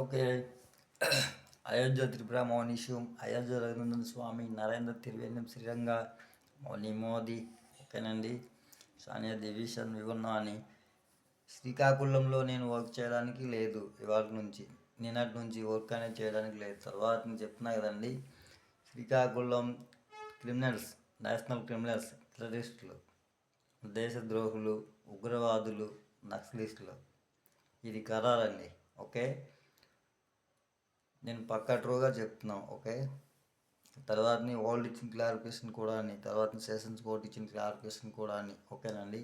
Okay. Ayodhya Tripura మౌనీశం, Ayodhya Raghunandana స్వామి, నరేంద్ర తిరువేంద్రం శ్రీరంగ, మౌని మోదీ, ఓకేనండి. Sania division వివరణ అని శ్రీకాకుళంలో నేను వర్క్ చేయడానికి లేదు. ఇవాళ నుంచి నిన్నటి నుంచి వర్క్ అనేది చేయడానికి లేదు. తర్వాత నేను చెప్తున్నా కదండి, శ్రీకాకుళం క్రిమినల్స్, నేషనల్ క్రిమినల్స్, టెర్రరిస్టులు, దేశద్రోహులు, ఉగ్రవాదులు, నక్సలిస్టులు, ఇది ఖరారండి. ఓకే, నేను పక్కా ట్రూగా చెప్తున్నాను. ఓకే, తర్వాత ఓల్డ్ ఇచ్చిన క్లారిఫికేషన్ కూడా అని, తర్వాత సెషన్స్ కోర్ట్ ఇచ్చిన క్లారిఫికేషన్ కూడా అని. ఓకేనండి,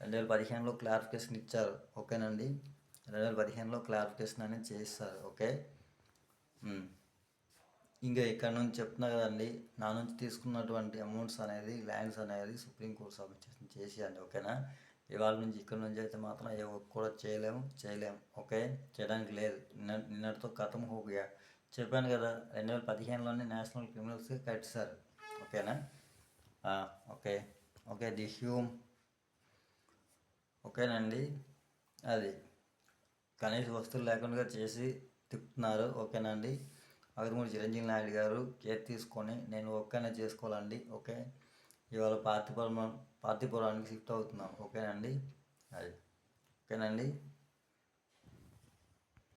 2015లో క్లారిఫికేషన్ ఇచ్చారు. ఓకేనండి, 2015లో క్లారిఫికేషన్ అనేది చేస్తారు. ఓకే, ఇంకా ఇక్కడ నుంచి చెప్తున్నా కదండి, నా నుంచి తీసుకున్నటువంటి అమౌంట్స్ అనేది, ల్యాండ్స్ అనేది సుప్రీంకోర్టు సబ్మిషన్ చేసేయండి. ఓకేనా, ఇవాళ నుంచి ఇక్కడ నుంచి అయితే మాత్రం ఏ వర్క్ కూడా చేయలేము. ఓకే, చేయడానికి లేదు. నిన్నటితో కథం హోగా చెప్పాను కదా, 2015లోనే నేషనల్ క్రిమినల్స్ కట్టారు. ఓకేనా, ఓకే ఓకే ది హ్యూమ్. ఓకేనండి, అది కనీస వస్తువులు లేకుండా చేసి తిప్పుతున్నారు. ఓకేనండి, అగ్రమూడి చిరంజీవి నాయుడు గారు కేర్ తీసుకొని నేను ఒక్కనే చేసుకోవాలండి. ఓకే, ఇవాళ పార్తీపురానికి షిఫ్ట్ అవుతున్నాం. ఓకేనండి, అది ఓకేనండి.